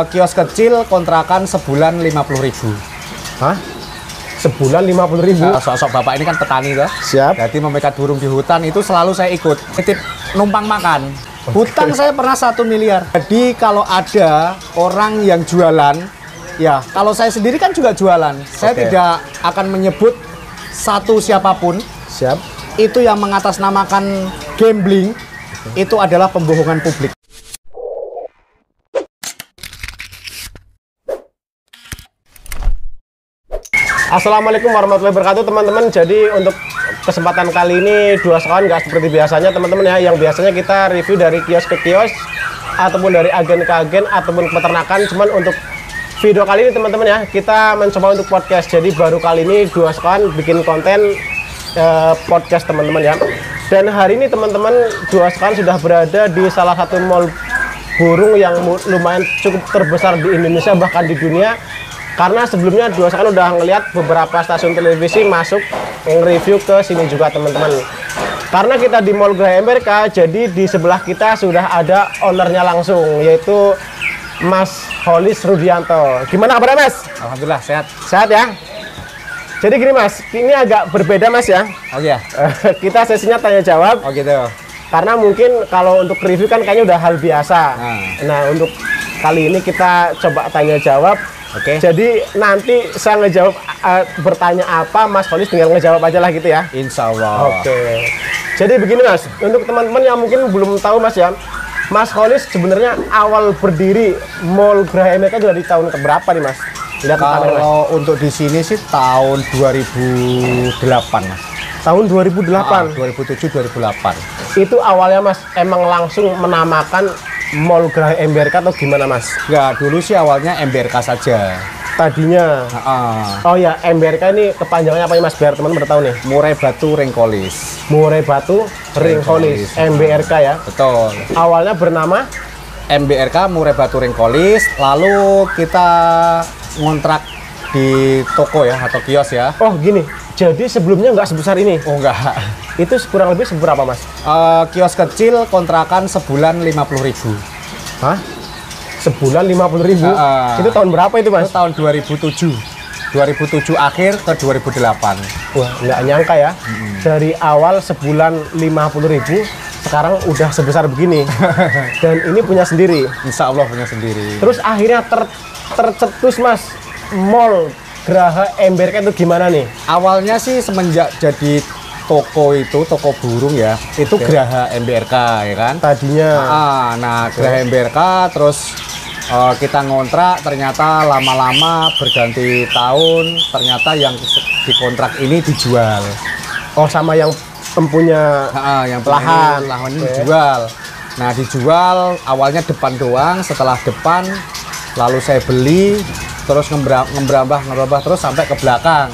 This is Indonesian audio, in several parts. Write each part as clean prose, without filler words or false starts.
kios kecil kontrakan sebulan 50.000. Hah? Sebulan 50.000? Sosok bapak ini kan petani tuh. Siap. Jadi memikat burung di hutan itu selalu saya ikut. Titip numpang makan. Hutang saya pernah 1 miliar. Jadi kalau ada orang yang jualan, ya kalau saya sendiri kan juga jualan. Saya tidak akan menyebut satu siapapun. Siap. Itu yang mengatasnamakan gambling, itu adalah pembohongan publik. Assalamualaikum warahmatullahi wabarakatuh teman-teman. Jadi untuk kesempatan kali ini Dua Sekawan nggak seperti biasanya teman-teman ya. Yang biasanya kita review dari kios ke kios ataupun dari agen ke agen ataupun ke peternakan. Cuman untuk video kali ini teman-teman ya, kita mencoba untuk podcast. Jadi baru kali ini Dua Sekawan bikin konten podcast teman-teman ya. Dan hari ini teman-teman Dua Sekawan sudah berada di salah satu mall burung yang lumayan cukup terbesar di Indonesia bahkan di dunia. Karena sebelumnya Dua Sekawan udah ngelihat beberapa stasiun televisi masuk nge-review ke sini juga teman-teman. Karena kita di Mall Geraha MBRK, jadi di sebelah kita sudah ada ownernya langsung, yaitu Mas Holis Rudianto. Gimana kabarnya Mas? Alhamdulillah sehat. Sehat ya? Jadi gini Mas, ini agak berbeda Mas ya. Oh iya. Kita sesinya tanya jawab. Oh gitu. Karena mungkin kalau untuk review kan kayaknya udah hal biasa. Nah untuk kali ini kita coba tanya jawab. Oke. Jadi nanti saya ngejawab bertanya apa, Mas Holis tinggal ngejawab aja lah gitu ya. Insya Allah. Oke. Jadi begini Mas, untuk teman-teman yang mungkin belum tahu Mas ya, Mas Holis sebenarnya awal berdiri Mall Geraha MBRK itu dari tahun keberapa nih Mas? Lihat kamera, Mas. Kalau untuk di sini sih tahun 2008 Mas. Tahun 2008. 2007-2008. Itu awalnya Mas emang langsung menamakan Mall Geraha MBRK atau gimana Mas? Enggak, dulu sih awalnya MBRK saja. Tadinya. Oh ya, MBRK ini kepanjangannya apa nih Mas? Biar teman-teman tahu nih. Murai Batu Ringkolis. Murai Batu Ringkolis, MBRK ya? Betul. Awalnya bernama? MBRK Murai Batu Ringkolis, lalu kita ngontrak di toko ya, atau kios ya. Oh gini, jadi sebelumnya nggak sebesar ini? Oh enggak. Itu kurang lebih seberapa Mas? Kios kecil kontrakan sebulan 50.000. Hah? Sebulan 50.000? Itu tahun berapa itu Mas? Itu tahun 2007. 2007 akhir ke 2008. Wah, nggak nyangka ya. Dari awal sebulan 50.000, sekarang udah sebesar begini. Dan ini punya sendiri. Insya Allah punya sendiri. Terus akhirnya tercetus Mas, Mall Geraha MBRK itu gimana nih? Awalnya sih semenjak jadi toko itu, toko burung ya, itu Geraha MBRK ya kan? Tadinya. Nah, Geraha MBRK terus kita ngontrak, ternyata lama-lama berganti tahun, ternyata yang dikontrak ini dijual. Oh, sama yang mempunyah yang lahan ini dijual. Nah, dijual awalnya depan doang, setelah depan lalu saya beli, terus ngerambah terus sampai ke belakang.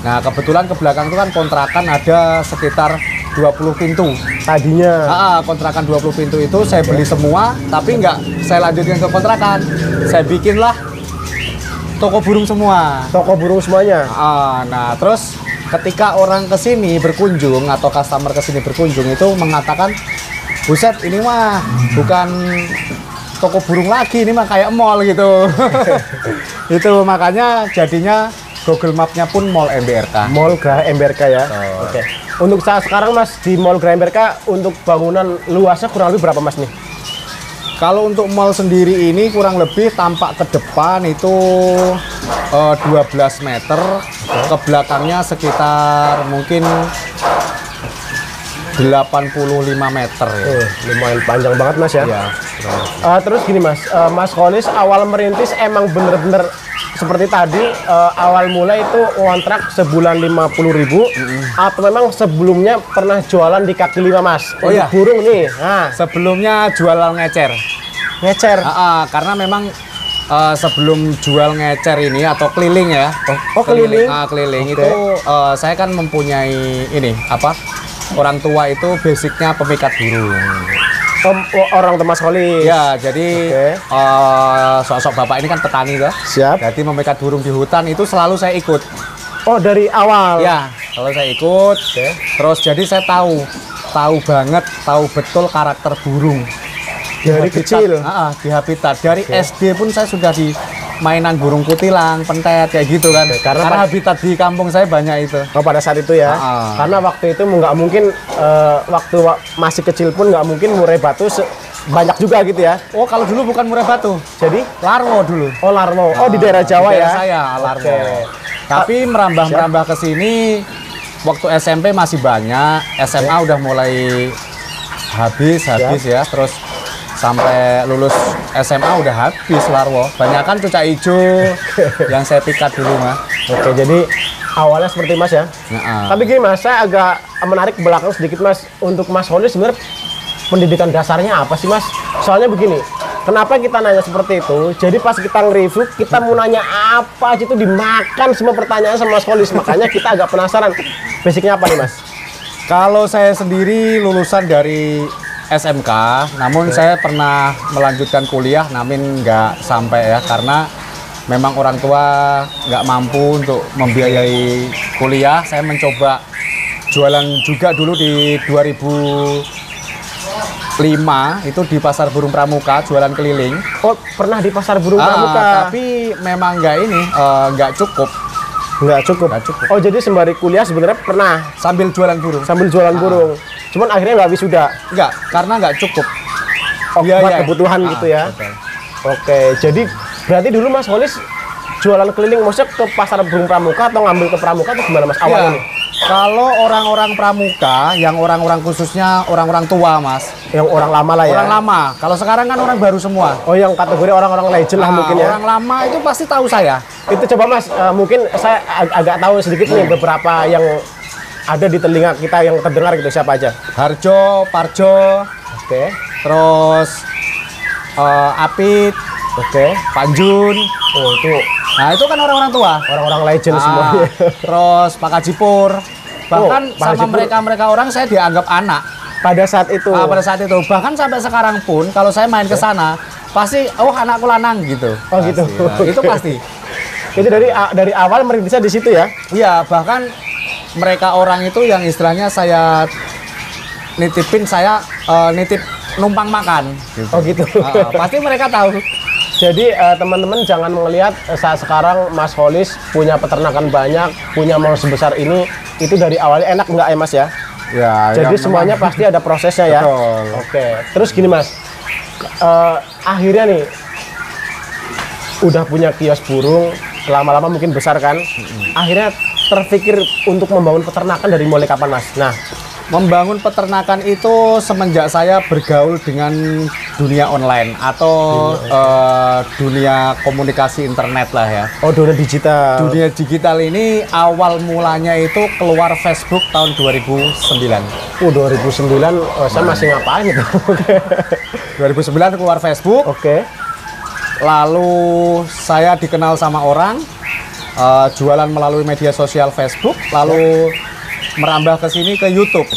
Nah, kebetulan ke belakang itu kan kontrakan ada sekitar 20 pintu. Tadinya. Kontrakan 20 pintu itu saya beli semua, tapi nggak saya lanjutkan ke kontrakan. Saya bikinlah toko burung semua. Toko burung semuanya? Nah, terus ketika orang kesini berkunjung atau customer kesini berkunjung itu mengatakan, buset ini mah bukan toko burung lagi, ini mah kayak mall gitu. Itu makanya jadinya Google Map-nya pun Mall MBRK. Mall Geraha MBRK ya. Oke. Untuk saat sekarang Mas di Mall Geraha MBRK untuk bangunan luasnya kurang lebih berapa Mas nih? Kalau untuk mall sendiri ini kurang lebih tampak ke depan itu 12 meter, ke belakangnya sekitar mungkin 85 meter ya. Lumayan panjang banget Mas ya. Iya. Terus gini Mas, Mas Holis awal merintis emang bener-bener seperti tadi, awal mulai itu kontrak sebulan 50.000 atau memang sebelumnya pernah jualan di kaki lima Mas? Oh iya. Burung nih. Sebelumnya jualan ngecer. Ngecer? Karena memang sebelum jual ngecer ini atau keliling ya. Oh keliling? Keliling itu saya kan mempunyai ini apa? Orang tua itu basicnya pemikat burung. Orang Mas Holis. Ya, jadi sosok bapak ini kan petani tuh. Siap. Jadi memikat burung di hutan itu selalu saya ikut. Oh, dari awal. Ya, kalau saya ikut. Terus jadi saya tahu banget, tahu betul karakter burung. Dari kecil? Di habitat. Dari SD pun saya sudah di mainan burung kutilang, pentet kayak gitu kan. Karena habitat di kampung saya banyak itu. Oh, pada saat itu ya. Karena waktu itu nggak mungkin waktu masih kecil pun nggak mungkin murai batu banyak juga gitu ya. Oh, kalau dulu bukan murai batu. Jadi larwo dulu. Oh, larwo. Oh, di daerah Jawa di daerah ya. Saya larwo. Tapi merambah ke sini waktu SMP masih banyak, SMA udah mulai habis ya. Terus sampai lulus SMA udah habis larwo. Banyak kan cucak hijau yang saya pikat dulu mah. Oke, jadi awalnya seperti Mas ya. Tapi gini Mas, saya agak menarik ke belakang sedikit Mas. Untuk Mas Holi sebenarnya pendidikan dasarnya apa sih Mas? Soalnya begini, kenapa kita nanya seperti itu? Jadi pas kita nge-review, kita mau nanya apa aja itu dimakan semua pertanyaan sama Mas Holis. Makanya kita agak penasaran. Basicnya apa nih Mas? Kalau saya sendiri lulusan dari SMK, namun saya pernah melanjutkan kuliah, namun nggak sampai ya, karena memang orang tua nggak mampu untuk membiayai kuliah. Saya mencoba jualan juga dulu di 2005, itu di Pasar Burung Pramuka, jualan keliling. Oh, pernah di Pasar Burung Pramuka? Tapi memang nggak cukup. Nggak cukup. Oh, jadi sembari kuliah sebenarnya pernah sambil jualan burung. Sambil jualan burung. Cuman akhirnya nggak wisuda. Enggak, karena nggak cukup. Oh, buat kebutuhan gitu ya. Betul. Oke, jadi berarti dulu Mas Holis jualan keliling, maksudnya ke Pasar Burung Pramuka atau ngambil ke Pramuka atau gimana Mas awalnya nih? Kalau orang-orang Pramuka, yang orang-orang khususnya orang-orang tua Mas, yang orang lama lah ya. Orang lama. Kalau sekarang kan orang baru semua. Oh, yang kategori orang-orang legend lah mungkin ya. Orang lama itu pasti tahu saya. Itu coba Mas, mungkin saya agak tahu sedikit nih beberapa yang ada di telinga kita yang terdengar gitu, siapa aja? Harjo, Parjo, terus Apit, Panjun. Oh, itu. Nah, itu kan orang-orang tua, orang-orang legend semuanya. Terus Pak Kajipur. Bahkan sama mereka-mereka orang saya dianggap anak pada saat itu. Pada saat itu. Bahkan sampai sekarang pun kalau saya main ke sana, pasti anakku lanang gitu. Oh, gitu. Nah, itu pasti. Itu dari awal merintisnya di situ ya? Iya, bahkan mereka orang itu yang istilahnya saya nitipin, saya nitip numpang makan gitu. Oh, gitu. Pasti mereka tahu. Jadi teman-teman jangan melihat saat sekarang Mas Holis punya peternakan banyak, punya mau sebesar ini, itu dari awalnya enak nggak ya Mas ya? Ya. Jadi semuanya pasti ada prosesnya ya. Betul. Oke. Terus gini Mas, akhirnya nih udah punya kios burung, lama-lama mungkin besar kan? Akhirnya terpikir untuk membangun peternakan dari mulai kapan Mas? Nah, membangun peternakan itu semenjak saya bergaul dengan dunia online atau dunia komunikasi internet lah ya. Oh, dunia digital. Dunia digital ini awal mulanya itu keluar Facebook tahun 2009. 2009 saya masih ngapain itu? 2009 keluar Facebook. Lalu saya dikenal sama orang, jualan melalui media sosial Facebook, lalu merambah ke sini ke YouTube.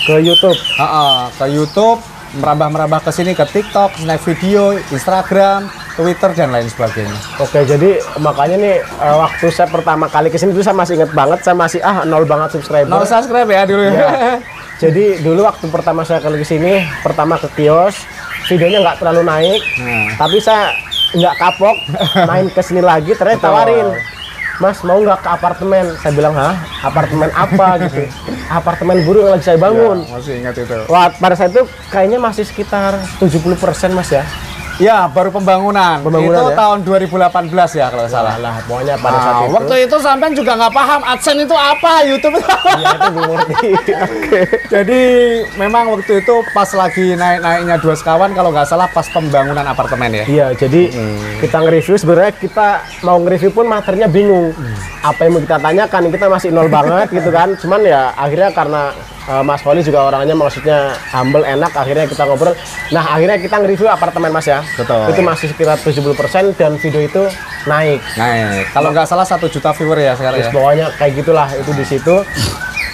Ke YouTube, merambah ke sini ke TikTok, Snap Video, Instagram, Twitter dan lain sebagainya. Oke, jadi makanya nih waktu saya pertama kali ke sini dulu saya masih inget banget, saya masih 0 banget subscriber. 0 subscribe ya dulu. Ya. Jadi dulu waktu pertama saya ke sini, pertama ke kios, videonya nggak terlalu naik, tapi saya nggak kapok, main ke sini lagi, ternyata tawarin. Mas, mau nggak ke apartemen? Saya bilang, hah? Apartemen apa gitu? Apartemen burung yang lagi saya bangun. Ya, masih ingat itu. Wah, pada saat itu kayaknya masih sekitar 70% Mas ya? Ya, baru pembangunan itu ya? Tahun 2018 ya kalau salah. Lah, pokoknya pada saat itu. Waktu itu sampean juga nggak paham AdSense itu apa, YouTube itu. Iya, itu belum ngerti. Jadi memang waktu itu pas lagi naik-naiknya Dua Sekawan kalau nggak salah pas pembangunan apartemen ya. Iya, jadi kita nge-review sebenarnya kita mau nge-review pun materinya bingung. Apa yang mau kita tanyakan, kita masih nol banget gitu kan. Cuman ya akhirnya karena Mas Holis juga orangnya maksudnya humble, enak, akhirnya kita ngobrol. Nah, akhirnya kita nge-review apartemen Mas ya. Betul. Itu masih sekitar 70% dan video itu naik. Kalau nggak salah 1 juta viewer ya sekarang ya. Pokoknya kayak gitulah itu di situ.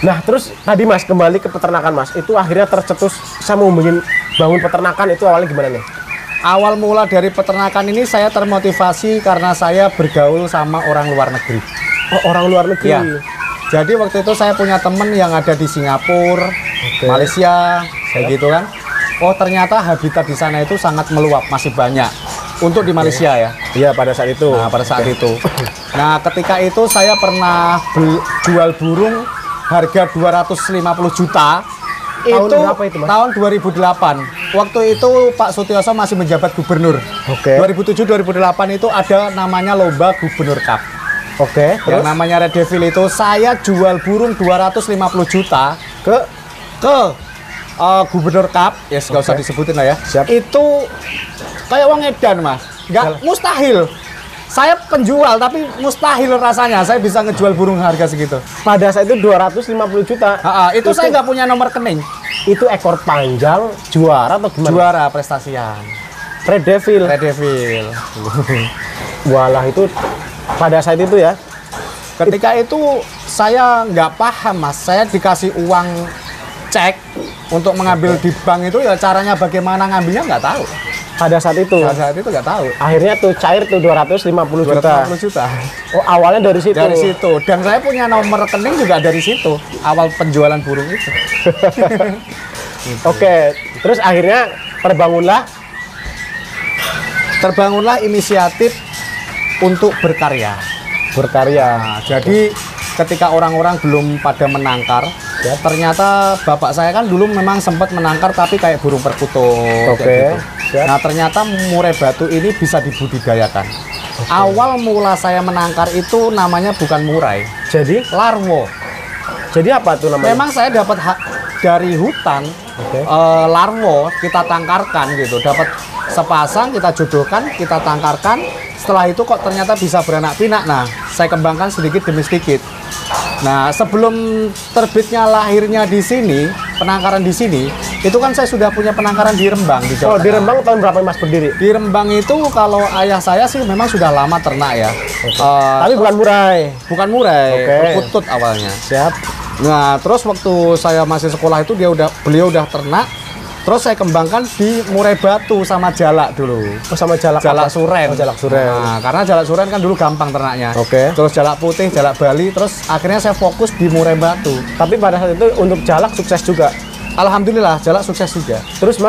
Nah, terus tadi Mas kembali ke peternakan Mas. Itu akhirnya tercetus saya mau bangun peternakan, itu awalnya gimana nih? Awal mula dari peternakan ini saya termotivasi karena saya bergaul sama orang luar negeri. Oh, orang luar negeri. Ya. Jadi waktu itu saya punya temen yang ada di Singapura, Malaysia, kayak gitu kan. oh ternyata habitat di sana itu sangat meluap, masih banyak untuk di Malaysia ya. Iya, pada saat itu. Nah, pada saat itu. Nah, ketika itu saya pernah jual burung harga 250 juta. Tahun berapa itu, Mas? Tahun 2008. Waktu itu Pak Sutioso masih menjabat gubernur. Oke. 2007-2008 itu ada namanya lomba Gubernur Cup. Oke, Yang namanya Red Devil itu saya jual burung 250 juta ke Gubernur Cup. Ya, nggak usah disebutin lah ya. Siap. Itu kayak uang edan, Mas. Nggak mustahil. Saya penjual tapi mustahil rasanya saya bisa ngejual burung harga segitu. pada saat itu 250 juta. Itu saya nggak punya nomor rekening. Itu ekor panjang juara atau gimana? Juara prestasian. Red Devil. Red Devil. Walah, itu pada saat itu ya. Ketika itu saya nggak paham, Mas. Saya dikasih uang cek untuk mengambil di bank itu ya caranya bagaimana ngambilnya nggak tahu. Pada saat itu. Pada saat itu nggak tahu. Akhirnya tuh cair tuh 250 juta. 250 juta. Oh, awalnya dari situ. Dari situ. Dan saya punya nomor rekening juga dari situ. Awal penjualan burung itu. Oke, terus akhirnya Terbangunlah inisiatif untuk berkarya. berkarya. Nah, jadi ketika orang-orang belum pada menangkar, Ya. ternyata bapak saya kan dulu memang sempat menangkar tapi kayak burung perkutut. Oke. Kayak gitu. Siap. Nah, ternyata murai batu ini bisa dibudidayakan. Awal mula saya menangkar itu namanya bukan murai, Jadi larwo. apa tuh namanya? Memang saya dapat dari hutan Oke. larwo kita tangkarkan gitu, dapat sepasang kita jodohkan, kita tangkarkan. Setelah itu kok ternyata bisa beranak pinak. Nah, saya kembangkan sedikit demi sedikit. Nah, sebelum terbitnya lahirnya di sini, penangkaran di sini, itu kan saya sudah punya penangkaran di Rembang di Jawa Di Tengah. Rembang tahun berapa Mas berdiri? Di Rembang itu kalau ayah saya sih memang sudah lama ternak ya. Tapi bukan murai. Bukan murai, Oke. perkutut awalnya. Siap. Nah, terus waktu saya masih sekolah itu beliau udah ternak. Terus saya kembangkan di murai batu sama jalak dulu. Oh, sama jalak Jalak apa? suren. Oh, jalak suren. Nah, karena jalak suren kan dulu gampang ternaknya. Oke. Terus jalak putih, jalak Bali, terus akhirnya saya fokus di murai batu. Tapi pada saat itu untuk jalak sukses juga. Alhamdulillah, jalak sukses juga. Terus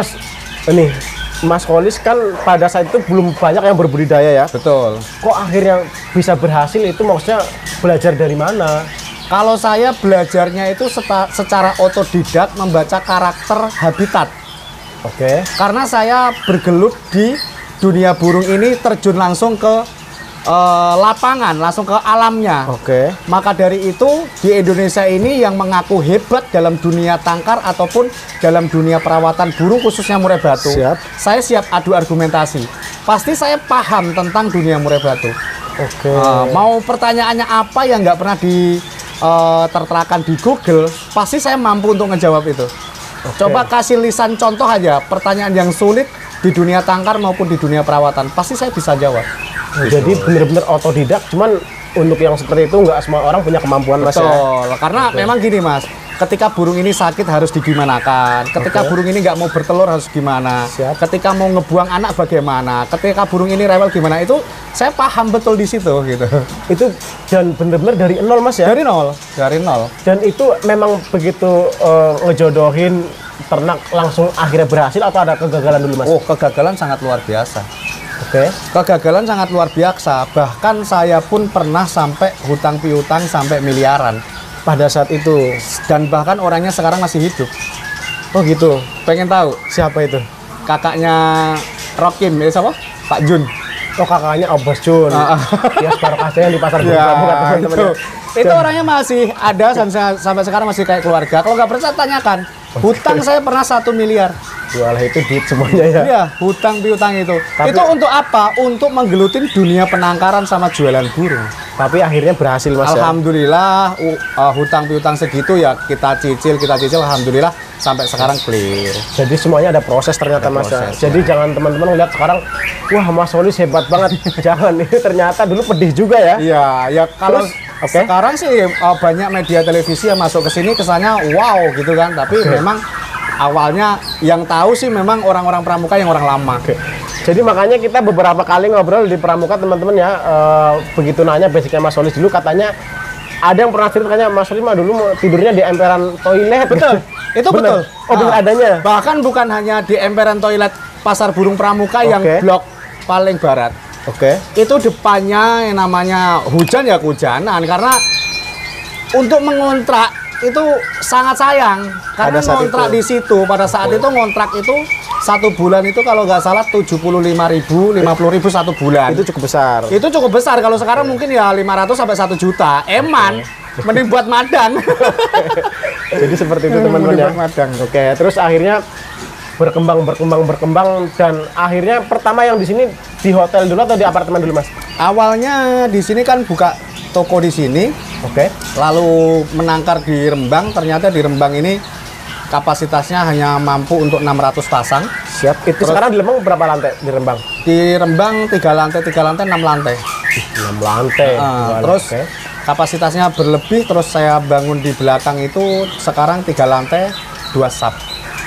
Mas Kholis kan pada saat itu belum banyak yang berbudidaya ya. Betul. Kok akhirnya bisa berhasil itu maksudnya belajar dari mana? Kalau saya belajarnya itu secara otodidak membaca karakter habitat. Oke. Karena saya bergelut di dunia burung ini terjun langsung ke lapangan, langsung ke alamnya. Oke. Maka dari itu di Indonesia ini yang mengaku hebat dalam dunia tangkar ataupun dalam dunia perawatan burung khususnya murai batu. Siap. Saya siap adu argumentasi. Pasti saya paham tentang dunia murai batu. Oke. Mau pertanyaannya apa yang nggak pernah terterakan di Google, pasti saya mampu untuk ngejawab itu. Coba kasih lisan contoh aja pertanyaan yang sulit di dunia tangkar maupun di dunia perawatan, pasti saya bisa jawab. Jadi benar-benar otodidak, cuman untuk yang seperti itu nggak semua orang punya kemampuan Mas ya. Betul, karena memang gini Mas, ketika burung ini sakit harus digimanakan, ketika burung ini nggak mau bertelur harus gimana, Siap. ketika mau ngebuang anak bagaimana, ketika burung ini rewel gimana, itu saya paham betul di situ gitu. Itu dan benar-benar dari nol Mas ya. Dari nol. Dan itu memang begitu ngejodohin ternak langsung akhirnya berhasil atau ada kegagalan dulu Mas? Oh, kegagalan sangat luar biasa. Oke. Kegagalan sangat luar biasa. Bahkan saya pun pernah sampai hutang piutang sampai miliaran Pada saat itu. dan bahkan orangnya sekarang masih hidup. Oh gitu. Pengen tahu Siapa itu? kakaknya Rokim, siapa? Pak Jun. Oh kakaknya Bos Jun. Ya sekarang kaca yang di pasar Gunung Prabu kata teman-teman ya. Itu orangnya masih ada sampai sekarang masih kayak keluarga. Kalau nggak percaya tanyakan. Hutang saya pernah 1 miliar. Walah itu duit semuanya ya. Iya, hutang piutang itu. Tapi- Itu untuk apa? Untuk menggelutin dunia penangkaran sama jualan burung. Tapi akhirnya berhasil Mas ya. Alhamdulillah hutang piutang segitu ya kita cicil alhamdulillah sampai sekarang clear. Jadi semuanya ada proses ternyata Ada Mas ya. proses, Jadi jangan teman-teman lihat sekarang wah Mas Kholis hebat banget. Jangan, ini ternyata dulu pedih juga ya. Iya, ya kalau Terus, oke. sekarang sih banyak media televisi yang masuk ke sini kesannya wow gitu kan, tapi memang awalnya yang tahu sih memang orang-orang pramuka yang orang lama. Oke. Jadi makanya kita beberapa kali ngobrol di Pramuka teman-teman ya, begitu nanya basicnya Mas Kholis dulu katanya Ada yang pernah cerita katanya Mas Rima dulu mau tidurnya di emperan toilet. Betul, itu betul. Oh, benar adanya. Bahkan bukan hanya di emperan toilet Pasar Burung Pramuka yang blok paling barat. Oke. Itu depannya yang namanya hujan ya kehujanan, karena untuk mengontrak itu sangat sayang. Karena ngontrak di situ pada saat itu ngontrak itu 1 bulan itu kalau nggak salah 75.000, 50.000 1 bulan. Itu cukup besar. Itu cukup besar. Kalau sekarang mungkin ya 500 sampai 1 juta. Eman, mending buat madang. Jadi seperti itu teman-teman ya. Oke, terus akhirnya berkembang dan akhirnya pertama yang di sini di hotel dulu atau di apartemen dulu, Mas? Awalnya di sini kan buka toko di sini. Oke. Lalu menangkar di Rembang, ternyata di Rembang ini kapasitasnya hanya mampu untuk 600 pasang. Siap. Itu terus, sekarang di Rembang berapa lantai di Rembang? Di Rembang 3 lantai, 6 lantai. 6 lantai. Terus kapasitasnya berlebih, terus saya bangun di belakang itu sekarang 3 lantai, 2 sub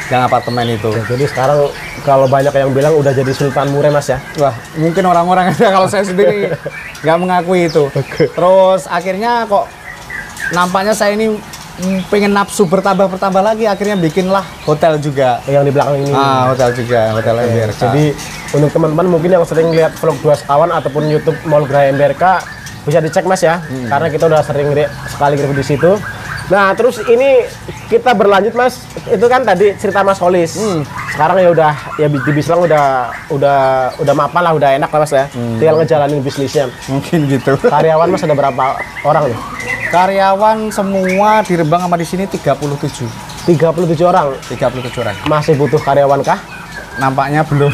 yang apartemen itu. Jadi sekarang kalau banyak yang bilang udah jadi Sultan Mureh, Mas ya? Wah, mungkin orang-orang ada, kalau saya sendiri nggak mengakui itu. Terus akhirnya kok nampaknya saya ini pengen nafsu bertambah lagi, akhirnya bikinlah hotel juga. Yang di belakang ini. Hotel juga, hotel MBRK. Jadi untuk teman-teman mungkin yang sering lihat vlog Dua Sekawan ataupun YouTube Mall Graha MBRK bisa dicek, Mas ya, karena kita udah sering sekali review di situ. Nah, terus ini kita berlanjut, Mas. Itu kan tadi cerita Mas Holis. Sekarang ya udah ya dibilang udah mapan lah, udah enak lah, Mas ya. Tinggal ngejalanin bisnisnya. Mungkin gitu. Karyawan Mas ada berapa orang nih? Karyawan semua di Rembang sama di sini 37. 37 orang. 37 orang. Masih butuh karyawan kah? Nampaknya belum.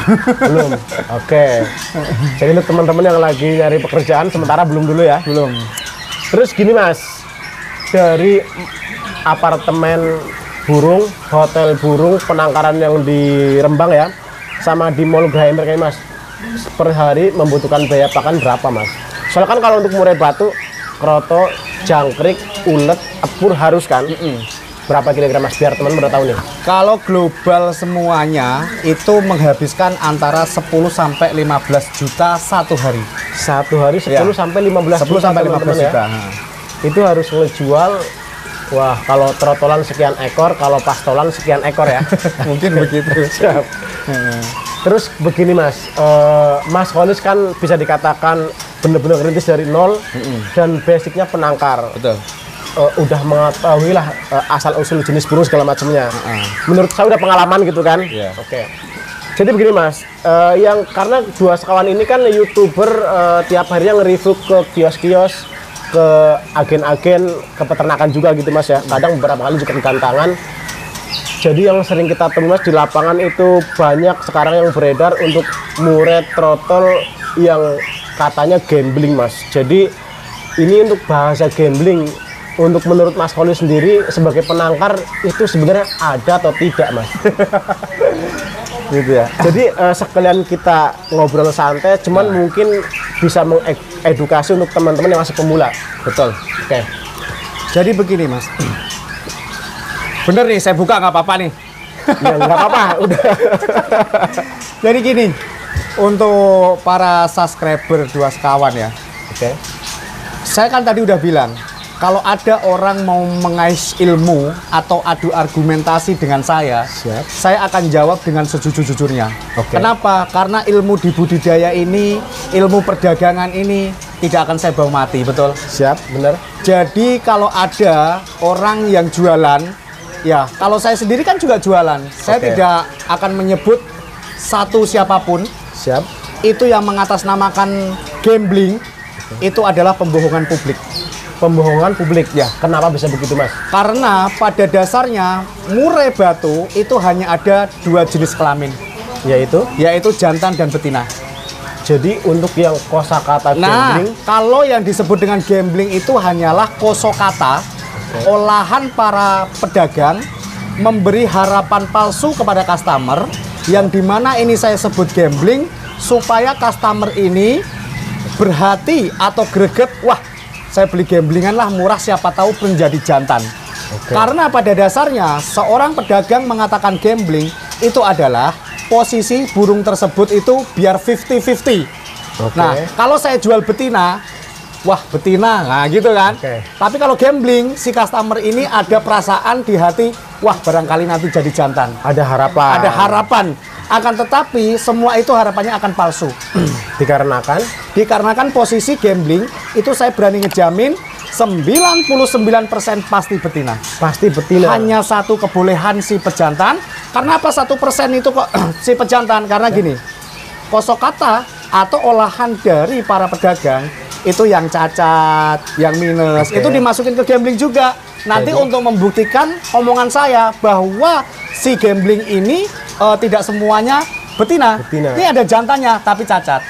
Belum. Oke. Jadi untuk teman-teman yang lagi nyari pekerjaan sementara belum dulu ya. Belum. Terus gini, Mas. Dari apartemen burung, hotel burung, penangkaran yang di Rembang ya, sama di Mall Graha MBRK, Mas, per hari membutuhkan biaya pakan berapa, Mas? Soalnya kan kalau untuk murai batu, kroto, jangkrik, ulet, epur harus kan? Berapa kira-kira, Mas, biar teman udah tahu nih? Kalau global semuanya itu menghabiskan antara 10 sampai 15 juta satu hari. Satu hari 10 sampai 15 10 sampai 15 juta. Ya? Itu harus ngejual, wah, kalau trotolan sekian ekor, kalau pastolan sekian ekor ya. Mungkin begitu. Siap. Terus begini, Mas, Mas Holis kan bisa dikatakan benar-benar rintis dari nol dan basicnya penangkar. Betul. Udah mengetahui lah asal usul jenis burung segala macamnya. Menurut saya udah pengalaman gitu kan. Oke. Jadi begini, Mas, yang karena Dua Sekawan ini kan YouTuber tiap harinya nge-review ke kios-kios, ke agen-agen, ke peternakan juga gitu, Mas ya. Kadang beberapa kali juga ke gantangan. Jadi yang sering kita temui, Mas, di lapangan itu banyak sekarang yang beredar untuk muret trotol yang katanya gambling, Mas. Jadi ini untuk bahasa gambling, untuk menurut Mas Holis sendiri sebagai penangkar itu sebenarnya ada atau tidak, Mas? Gitu ya. Jadi sekalian kita ngobrol santai, cuman mungkin bisa mengedukasi untuk teman-teman yang masih pemula. Betul. Oke. Jadi begini, Mas. Bener nih, saya buka nggak apa-apa nih. Ya nggak apa-apa, udah. Jadi gini, untuk para subscriber Dua Sekawan ya. Oke. Saya kan tadi udah bilang, kalau ada orang mau mengais ilmu atau adu argumentasi dengan saya akan jawab dengan sejujur-jujurnya. Kenapa? Karena ilmu di budidaya ini, ilmu perdagangan ini tidak akan saya bawa mati, betul? Siap, benar. Jadi kalau ada orang yang jualan, ya kalau saya sendiri kan juga jualan, saya tidak akan menyebut satu siapapun. Siap. Itu yang mengatasnamakan gambling, itu adalah pembohongan publik. Pembohongan publik ya. Kenapa bisa begitu, Mas? Karena pada dasarnya murai batu itu hanya ada 2 jenis kelamin, yaitu jantan dan betina. Jadi untuk yang kosakata gambling, kalau yang disebut dengan gambling itu hanyalah kosakata olahan para pedagang memberi harapan palsu kepada customer, yang dimana ini saya sebut gambling supaya customer ini berhati atau greget, wah, saya beli gamblingan lah, murah, siapa tahu menjadi jantan. Karena pada dasarnya seorang pedagang mengatakan gambling itu adalah posisi burung tersebut itu biar 50-50. Nah, kalau saya jual betina, wah betina, nah gitu kan. Oke. Tapi kalau gambling, si customer ini ada perasaan di hati, wah barangkali nanti jadi jantan. Ada harapan. Ada harapan. Akan tetapi semua itu harapannya akan palsu. Dikarenakan posisi gambling itu saya berani ngejamin 99% pasti betina. Pasti betina. Hanya satu kebolehan si pejantan. Karena apa 1% itu kok si pejantan? Karena gini, kosakata atau olahan dari para pedagang itu yang cacat, yang minus, itu dimasukin ke gambling juga. Nanti untuk membuktikan omongan saya bahwa si gambling ini tidak semuanya betina. Ini ada jantannya tapi cacat.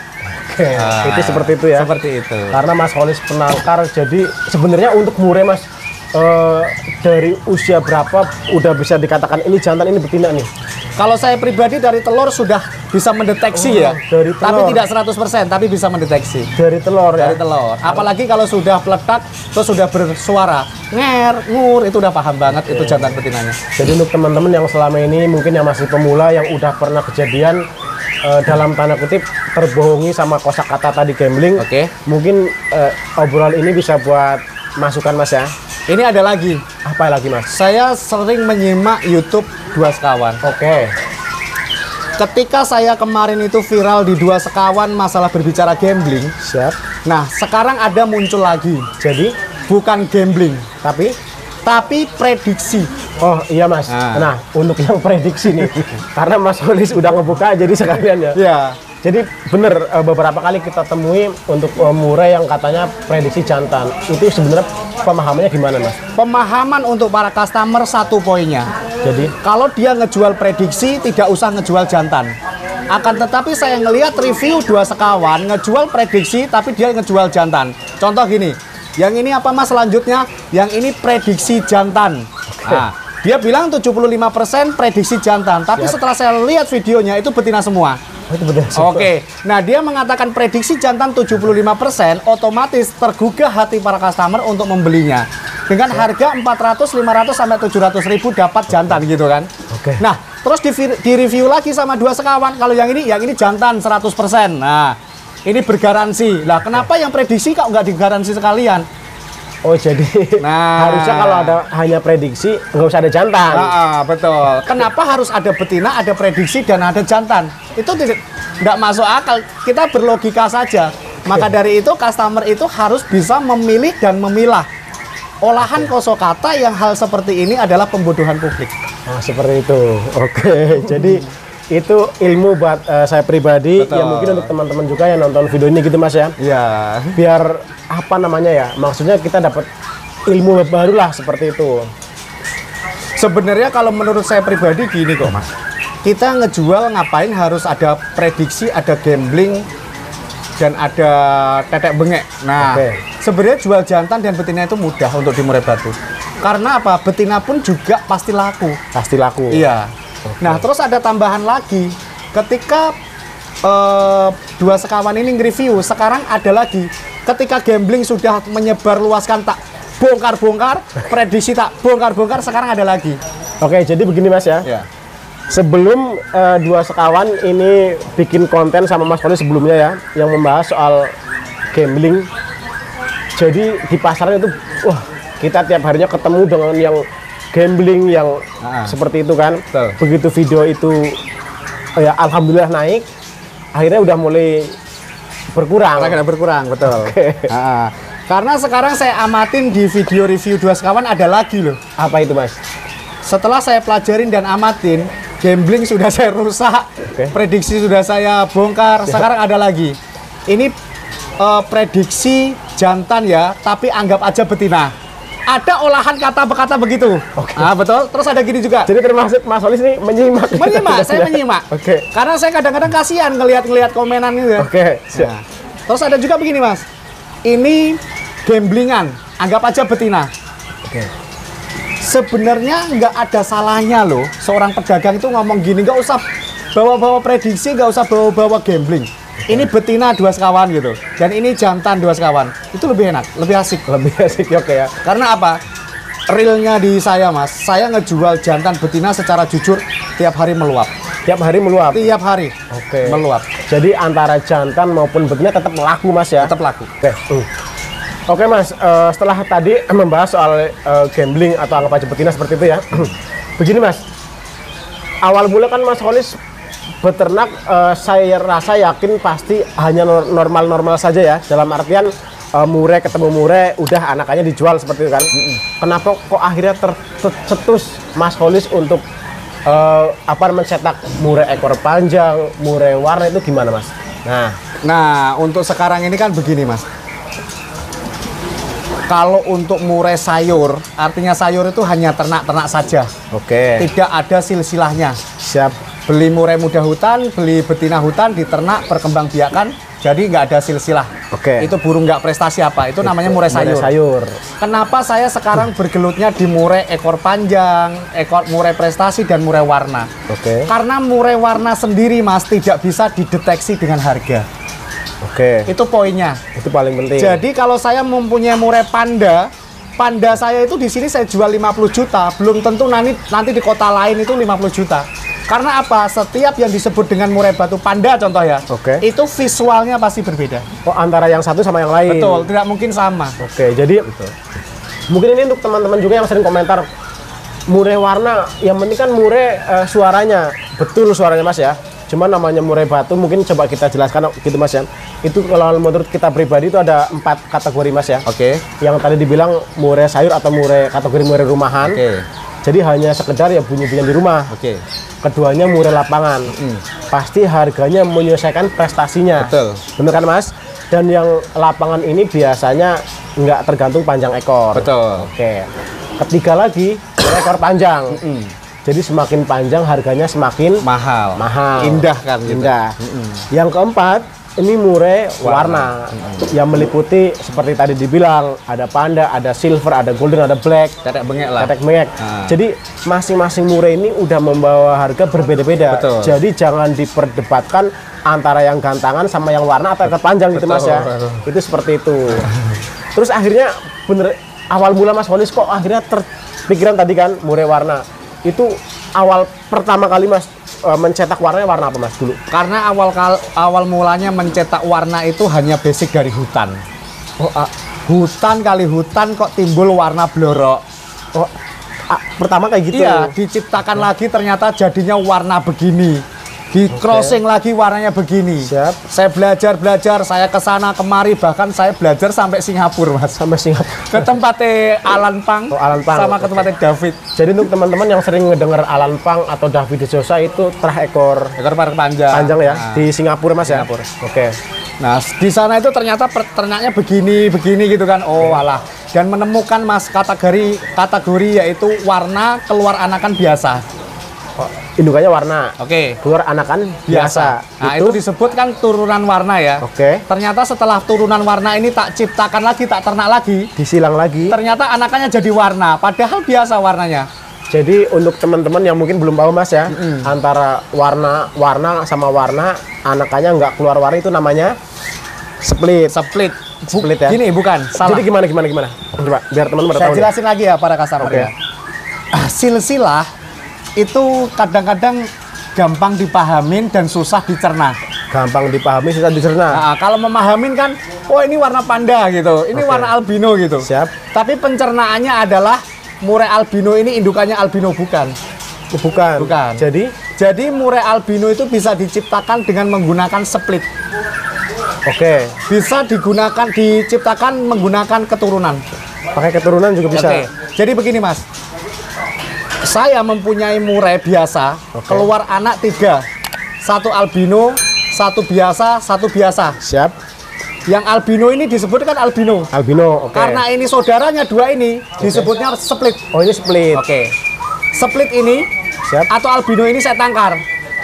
Oke, itu seperti itu ya. Seperti itu. Karena Mas Holis penangkar, jadi sebenarnya untuk mure Mas dari usia berapa udah bisa dikatakan ini jantan, ini betina nih? Kalau saya pribadi dari telur sudah bisa mendeteksi ya. Dari telur. Tapi tidak 100%, tapi bisa mendeteksi. Dari telur ya? Dari telur. Apalagi kalau sudah peletak, terus sudah bersuara nger, ngur, itu udah paham banget itu jantan betinanya. Jadi untuk teman-teman yang selama ini mungkin yang masih pemula, yang udah pernah kejadian dalam tanda kutip terbohongi sama kosakata tadi gambling, mungkin obrolan ini bisa buat masukan Mas ya. Ini ada lagi. Apa lagi Mas? Saya sering menyimak YouTube Dua Sekawan. Ketika saya kemarin itu viral di Dua Sekawan masalah berbicara gambling. Siap. Nah, sekarang ada muncul lagi. Jadi bukan gambling, tapi prediksi. Oh iya Mas. Nah, untuk yang prediksi nih, karena Mas Holis udah ngebuka jadi sekalian ya. Iya. Jadi bener beberapa kali kita temui untuk mure yang katanya prediksi jantan. Itu sebenarnya pemahamannya gimana Mas? Pemahaman untuk para customer satu poinnya. Jadi kalau dia ngejual prediksi tidak usah ngejual jantan. Akan tetapi saya ngelihat review Dua Sekawan ngejual prediksi tapi dia ngejual jantan. Contoh gini, yang ini apa Mas selanjutnya? Yang ini prediksi jantan. Nah, dia bilang 75% prediksi jantan, tapi setelah saya lihat videonya itu betina semua. Oh, itu benar. Nah dia mengatakan prediksi jantan 75%, otomatis tergugah hati para customer untuk membelinya. Dengan harga 400, 500 sampai 700 ribu dapat jantan gitu kan. Nah, terus di review lagi sama Dua Sekawan, kalau yang ini jantan 100%. Nah, ini bergaransi. Lah, kenapa yang prediksi kok nggak digaransi sekalian? Oh, jadi harusnya kalau ada hanya prediksi nggak usah ada jantan. Betul. Kenapa harus ada betina, ada prediksi dan ada jantan? Itu tidak masuk akal. Kita berlogika saja. Maka dari itu customer itu harus bisa memilih dan memilah. Olahan kosakata yang hal seperti ini adalah pembodohan publik. Oh, seperti itu. Jadi itu ilmu buat saya pribadi. Ya mungkin untuk teman-teman juga yang nonton video ini gitu Mas ya. Iya. Biar apa namanya ya? Maksudnya kita dapat ilmu baru lah seperti itu. Sebenarnya kalau menurut saya pribadi gini kok Mas. Kita ngejual ngapain harus ada prediksi, ada gambling, dan ada tetek bengek. Nah, sebenarnya jual jantan dan betina itu mudah untuk di Murai Batu. Karena apa? Betina pun juga pasti laku. Pasti laku. Iya. Nah, terus ada tambahan lagi. Ketika Dua Sekawan ini nge-review, sekarang ada lagi. Ketika gambling sudah menyebar luaskan tak bongkar-bongkar, prediksi tak bongkar-bongkar, sekarang ada lagi. Jadi begini Mas ya. Sebelum Dua Sekawan ini bikin konten sama Mas Holis sebelumnya ya, yang membahas soal gambling. Jadi di pasaran itu, wah kita tiap harinya ketemu dengan yang gambling yang seperti itu kan. Begitu video itu ya alhamdulillah naik, akhirnya udah mulai berkurang. Betul. Karena sekarang saya amatin di video review Dua Sekawan ada lagi loh. Apa itu Mas? Setelah saya pelajarin dan amatin, gambling sudah saya rusak, prediksi sudah saya bongkar, sekarang ada lagi. Ini prediksi jantan ya, tapi anggap aja betina. Ada olahan kata berkata begitu. Betul. Terus ada gini juga. Jadi termasuk Mas Holis ini menyimak. Saya menyimak. Karena saya kadang-kadang kasihan ngelihat komenan gitu. Nah, terus ada juga begini Mas. Ini gamblingan, anggap aja betina. Sebenarnya nggak ada salahnya loh seorang pedagang itu ngomong gini, nggak usah bawa-bawa prediksi, nggak usah bawa-bawa gambling. Ini betina Dua Sekawan gitu, dan ini jantan Dua Sekawan. Itu lebih enak, lebih asik. Ya. Karena apa? Realnya di saya Mas, saya ngejual jantan betina secara jujur tiap hari meluap. Tiap hari meluap? Tiap hari meluap. Jadi antara jantan maupun betina tetap laku Mas ya? Tetap laku. Oke Mas, setelah tadi membahas soal gambling atau anggap aja betina seperti itu ya. Begini Mas, awal mula kan Mas Holis beternak, saya rasa yakin pasti hanya normal-normal saja ya. Dalam artian murai ketemu murai, udah anakannya dijual seperti itu kan. Kenapa kok akhirnya tercetus Mas Holis untuk mencetak murai ekor panjang, murai warna itu gimana Mas? Nah, untuk sekarang ini kan begini Mas. Kalau untuk murai sayur, artinya sayur itu hanya ternak-ternak saja. Oke. Tidak ada silsilahnya. Siap. Beli murai muda hutan, beli betina hutan, diternak, perkembangbiakan, jadi nggak ada silsilah. Oke. Itu burung nggak prestasi apa? Itu namanya murai sayur. Murai sayur. Kenapa saya sekarang bergelutnya di murai ekor panjang, ekor murai prestasi dan murai warna? Oke. Karena murai warna sendiri Mas tidak bisa dideteksi dengan harga. Oke. Itu poinnya. Itu paling penting. Jadi kalau saya mempunyai murai panda, panda saya itu di sini saya jual 50 juta, belum tentu nanti di kota lain itu 50 juta. Karena apa? Setiap yang disebut dengan murai batu panda contoh ya, itu visualnya pasti berbeda. Oh, antara yang satu sama yang lain. Betul, tidak mungkin sama. Oke, jadi mungkin ini untuk teman-teman juga yang sering komentar murai warna, yang penting kan murai suaranya, betul suaranya Mas ya. Cuma namanya murai batu, mungkin coba kita jelaskan gitu Mas ya. Itu kalau menurut kita pribadi itu ada 4 kategori Mas ya. Oke. Yang tadi dibilang murai sayur atau kategori murai rumahan. Oke. Jadi hanya sekedar ya bunyi-bunyian di rumah. Oke. Keduanya murai lapangan. Pasti harganya menyesuaikan prestasinya. Betul. Bener kan Mas? Dan yang lapangan ini biasanya nggak tergantung panjang ekor. Betul. Oke. Ketiga lagi ekor panjang. Jadi semakin panjang harganya semakin Mahal. Indah kan gitu. Indah. Yang keempat, ini murai warna. Yang meliputi seperti tadi dibilang, ada panda, ada silver, ada golden, ada black, Tetek bengek lah. tetek bengek. Jadi masing-masing murai ini udah membawa harga berbeda-beda. Betul. Jadi jangan diperdebatkan antara yang gantangan sama yang warna atau ekor panjang gitu Mas ya. Itu seperti itu. Terus akhirnya bener awal mula Mas Holis kok akhirnya terpikiran tadi kan murai warna. Itu awal pertama kali Mas mencetak warnanya warna apa Mas dulu? Karena awal mulanya mencetak warna itu hanya basic dari hutan. Hutan kali hutan kok timbul warna blorok. Pertama kayak gitu. Iya, diciptakan lagi ternyata jadinya warna begini. Di crossing lagi warnanya begini. Siap. Saya belajar, saya kesana kemari, bahkan saya belajar sampai Singapura Mas. Sampai Singapura. Ke tempatnya Alan Pang, Alan Pang. sama ke tempatnya David. Jadi untuk teman-teman yang sering ngedenger Alan Pang atau David de Souza itu terah ekor panjang. panjang ya di Singapura Mas ya. Singapura. Oke. Nah, di sana itu ternyata ternaknya begini gitu kan. Oh, alah. Dan menemukan Mas kategori yaitu warna keluar anakan biasa. Indukannya warna. Oke. Keluar anakan biasa. Nah, itu disebut kan turunan warna ya. Oke. Ternyata setelah turunan warna ini tak ciptakan lagi, tak ternak lagi, Disilang lagi. ternyata anakannya jadi warna, padahal biasa warnanya. Jadi untuk teman-teman yang mungkin belum tahu Mas ya, antara warna sama warna anakannya nggak keluar warna itu namanya split. Split ya. Gini bukan, salah. Jadi gimana? Coba biar teman-teman Saya tahu. jelasin lagi ya para customer Oke. ya. Silsilah itu kadang-kadang gampang dipahamin dan susah dicerna. Gampang dipahami, susah dicerna. Nah, kalau memahamin kan, oh ini warna panda gitu, ini warna albino gitu. Siap. Tapi pencernaannya adalah murai albino ini indukannya albino bukan. Bukan. Jadi murai albino itu bisa diciptakan dengan menggunakan split. Oke. Bisa diciptakan menggunakan keturunan. Pakai keturunan juga bisa. Oke. Jadi begini Mas. Saya mempunyai murai biasa, keluar anak 3. 1 albino, 1 biasa. Siap. Yang albino ini disebutkan albino. Albino, oke. Karena ini saudaranya 2 ini, disebutnya split. Oh, ini split. Oke. Split ini, Siap. atau albino ini saya tangkar.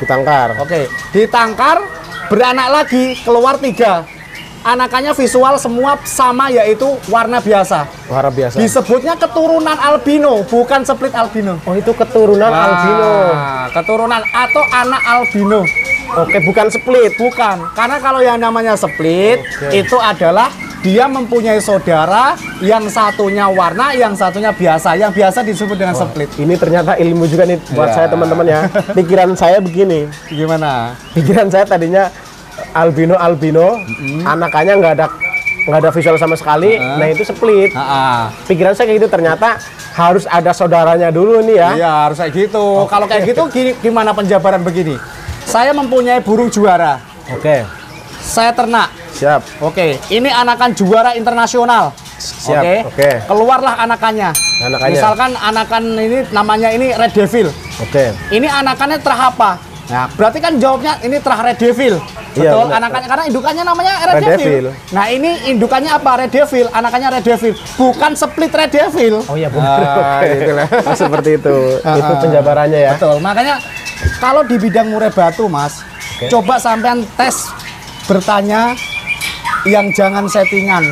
Ditangkar. Oke. Ditangkar, beranak lagi, keluar 3. Anakannya visual semua sama, yaitu warna biasa. Warna biasa. Disebutnya keturunan albino, bukan split albino. Oh, itu keturunan albino. Keturunan atau anak albino. Oke, bukan split. Bukan, karena kalau yang namanya split itu adalah dia mempunyai saudara, yang satunya warna, yang satunya biasa. Yang biasa disebut dengan split. Ini ternyata ilmu juga nih buat saya teman-teman ya. Pikiran saya begini. Gimana? Pikiran saya tadinya albino, anakannya nggak ada nggak ada visual sama sekali. Nah itu split. Pikiran saya kayak gitu, ternyata harus ada saudaranya dulu nih ya. Iya, harus kayak gitu. Kalau kayak gitu gimana penjabaran begini? Saya mempunyai burung juara. Oke. Saya ternak. Siap. Oke, ini anakan juara internasional. Siap. Oke. Keluarlah anakannya. Anakannya. Misalkan anakan ini namanya ini Red Devil. Oke. Ini anakannya terah apa? Nah, berarti kan jawabnya ini terah Red Devil. Iya, Betul, benar. anakannya karena indukannya namanya Red, Red Devil. Devil. Nah, ini indukannya apa? Red Devil, anakannya Red Devil, bukan split Red Devil. Oh iya benar. Itulah. Seperti itu. Itu penjabarannya ya. Betul. Makanya kalau di bidang murai batu, Mas, coba sampean tes bertanya yang jangan settingan.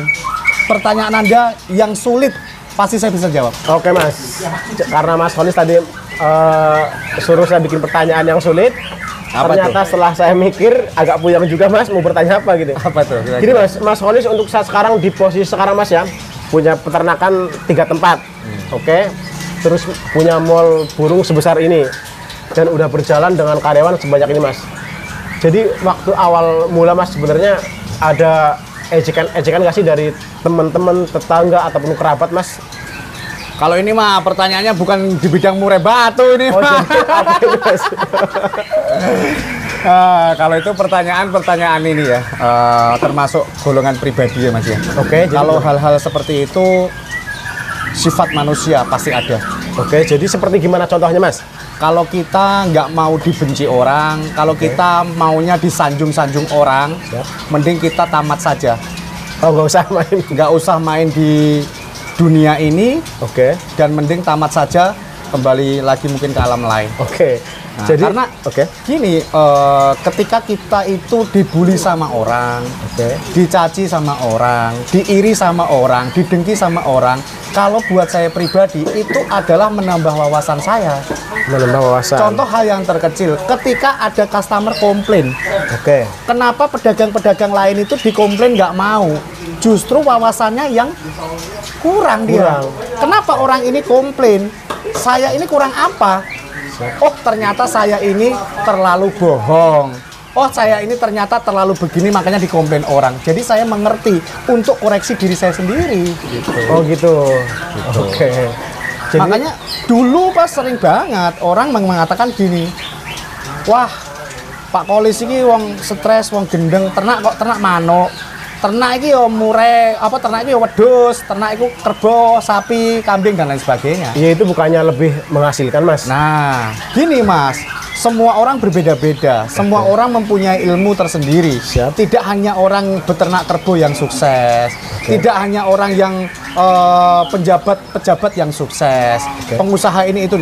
Pertanyaan Anda yang sulit pasti saya bisa jawab. Oke Mas, karena Mas Kholis tadi suruh saya bikin pertanyaan yang sulit. Apa Ternyata setelah saya mikir agak puyeng juga Mas, mau bertanya apa gitu. Apa tuh? Gini Mas Kholis untuk saat sekarang di posisi sekarang Mas ya, punya peternakan 3 tempat, oke, terus punya mall burung sebesar ini, dan udah berjalan dengan karyawan sebanyak ini Mas. Jadi waktu awal mula Mas sebenarnya ada ejekan nggak sih dari teman-teman, tetangga ataupun kerabat Mas? Kalau ini mah pertanyaannya bukan di bidang murai batu ini. Oh, mah. jadi apa itu, Mas? Kalau itu pertanyaan ini ya, termasuk golongan pribadi ya Mas ya. Oke, jadi Kalau hal-hal seperti itu sifat manusia pasti ada. Oke, jadi seperti gimana contohnya Mas? Kalau kita nggak mau dibenci orang, kalau kita maunya disanjung-sanjung orang, mending kita tamat saja. Oh, nggak usah main. Nggak usah main di dunia ini, Oke. dan mending tamat saja, kembali lagi mungkin ke alam lain. Oke. Nah, Jadi karena oke. gini, ketika kita itu dibully sama orang, Oke. dicaci sama orang, diiri sama orang, didengki sama orang, kalau buat saya pribadi itu adalah menambah wawasan saya. Menambah wawasan. Contoh hal yang terkecil, ketika ada customer komplain, Oke. kenapa pedagang-pedagang lain itu dikomplain nggak mau? Justru wawasannya yang kurang dia. Kenapa orang ini komplain? Saya ini kurang apa? Oh, ternyata saya ini terlalu bohong. Oh, saya ini ternyata terlalu begini, makanya dikomplain orang. Jadi saya mengerti untuk koreksi diri saya sendiri. Gitu. Oh gitu. Oke. Jadi Makanya dulu pas sering banget orang mengatakan gini, wah Pak Kholis ini wong stres, wong gendeng, ternak kok ternak manuk. Ternak iki yo murai, ternak iki yo wedhus, ternak iku kerbau, sapi, kambing dan lain sebagainya. ya itu bukannya lebih menghasilkan Mas? Nah, gini Mas, semua orang berbeda-beda, semua orang mempunyai ilmu tersendiri. Siap. Tidak hanya orang beternak kerbau yang sukses, tidak hanya orang yang pejabat yang sukses, pengusaha ini itu.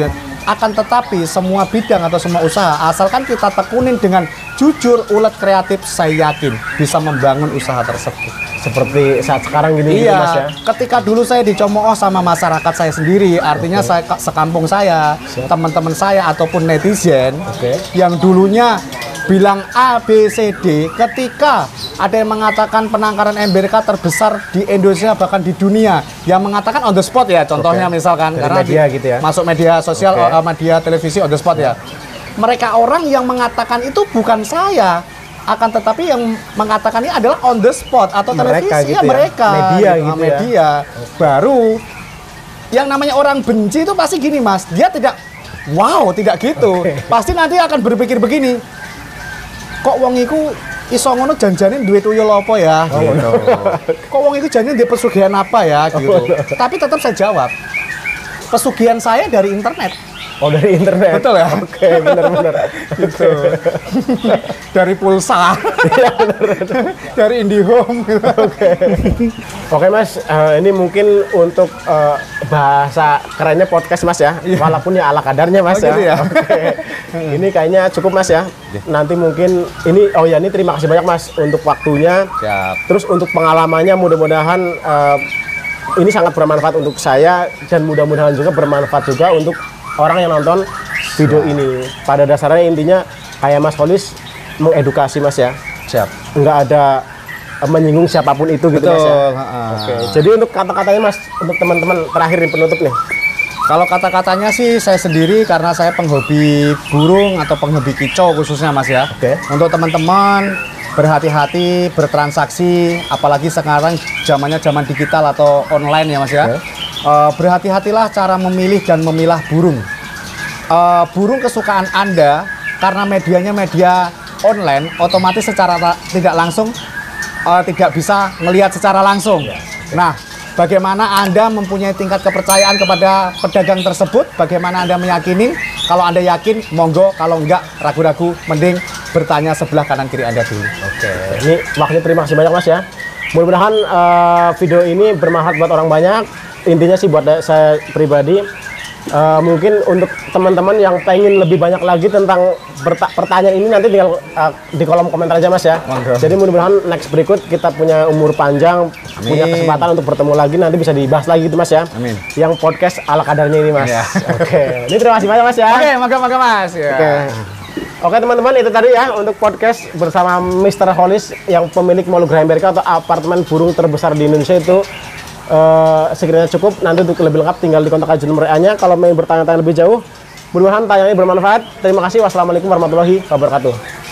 Akan tetapi semua bidang atau semua usaha, asalkan kita tekunin dengan jujur, ulet, kreatif, saya yakin bisa membangun usaha tersebut. Seperti saat sekarang gini gitu Mas ya? Ketika dulu saya dicemooh sama masyarakat saya sendiri, artinya saya sekampung saya, teman-teman saya ataupun netizen yang dulunya bilang A, B, C, D, ketika ada yang mengatakan penangkaran MBRK terbesar di Indonesia bahkan di dunia, yang mengatakan on the spot ya, contohnya misalkan dari karena media gitu ya? masuk media sosial, media televisi on the spot ya. Mereka orang yang mengatakan itu bukan saya, akan tetapi yang mengatakan ini adalah on the spot atau televisi Mereka gitu ya? mereka Media gitu ya? media. Baru yang namanya orang benci itu pasti gini Mas, dia tidak tidak gitu. Pasti nanti akan berpikir begini, kok wong iku iso ngono janjane duwe tuyul apa ya gitu. Kok wong iku janjane duwe pesugihan apa ya gitu. Tapi tetap saya jawab, pesugihan saya dari internet. Oh, dari internet. Betul ya? Oke, benar-benar. Gitu. Dari pulsa. Dari IndiHome gitu. Oke Mas, ini mungkin untuk bahasa kerennya podcast Mas ya, walaupun ya ala kadarnya Mas Oh, gitu ya? Oke. Ini kayaknya cukup Mas ya. Nanti mungkin ini ini terima kasih banyak Mas untuk waktunya. Siap. Terus untuk pengalamannya mudah-mudahan ini sangat bermanfaat untuk saya dan mudah-mudahan juga bermanfaat juga untuk orang yang nonton video ini. Pada dasarnya intinya kayak Mas Kholis mengedukasi Mas ya. Siap. Nggak ada menyinggung siapapun itu gitu Mas ya. Betul. Oke. Jadi untuk kata-katanya Mas, untuk teman-teman terakhir nih penutup nih. Kalau kata-katanya sih saya sendiri karena saya penghobi burung atau penghobi kicau khususnya Mas ya. Oke. Untuk teman-teman berhati-hati bertransaksi, apalagi sekarang zamannya zaman digital atau online ya Mas ya. Oke. Berhati-hatilah cara memilih dan memilah burung. Burung kesukaan Anda karena medianya media online, otomatis secara tidak langsung tidak bisa melihat secara langsung. Nah, bagaimana Anda mempunyai tingkat kepercayaan kepada pedagang tersebut? Bagaimana Anda meyakini? Kalau Anda yakin, monggo. Kalau enggak, ragu-ragu, mending bertanya sebelah kanan kiri Anda dulu. Oke, ini waktunya terima kasih banyak Mas ya. Mudah-mudahan video ini bermanfaat buat orang banyak. Intinya sih buat saya pribadi, mungkin untuk teman-teman yang pengen lebih banyak lagi tentang pertanyaan ini nanti tinggal di kolom komentar aja Mas ya. Monggo. Jadi mudah-mudahan next berikut kita punya umur panjang, punya kesempatan untuk bertemu lagi, nanti bisa dibahas lagi gitu Mas ya. Amin. Yang podcast ala kadarnya ini Mas. Iya. Oke, ini terima kasih banyak Mas ya. Oke, monggo Mas. Ya. Oke. Oke teman-teman, itu tadi ya untuk podcast bersama Mr. Holis yang pemilik Mall Grahamberka atau apartemen burung terbesar di Indonesia itu. Sekiranya cukup, nanti untuk lebih lengkap tinggal dikontak aja nomor WA-nya kalau mau bertanya-tanya lebih jauh. Mudah-mudahan tayang ini bermanfaat. Terima kasih. Wassalamualaikum warahmatullahi wabarakatuh.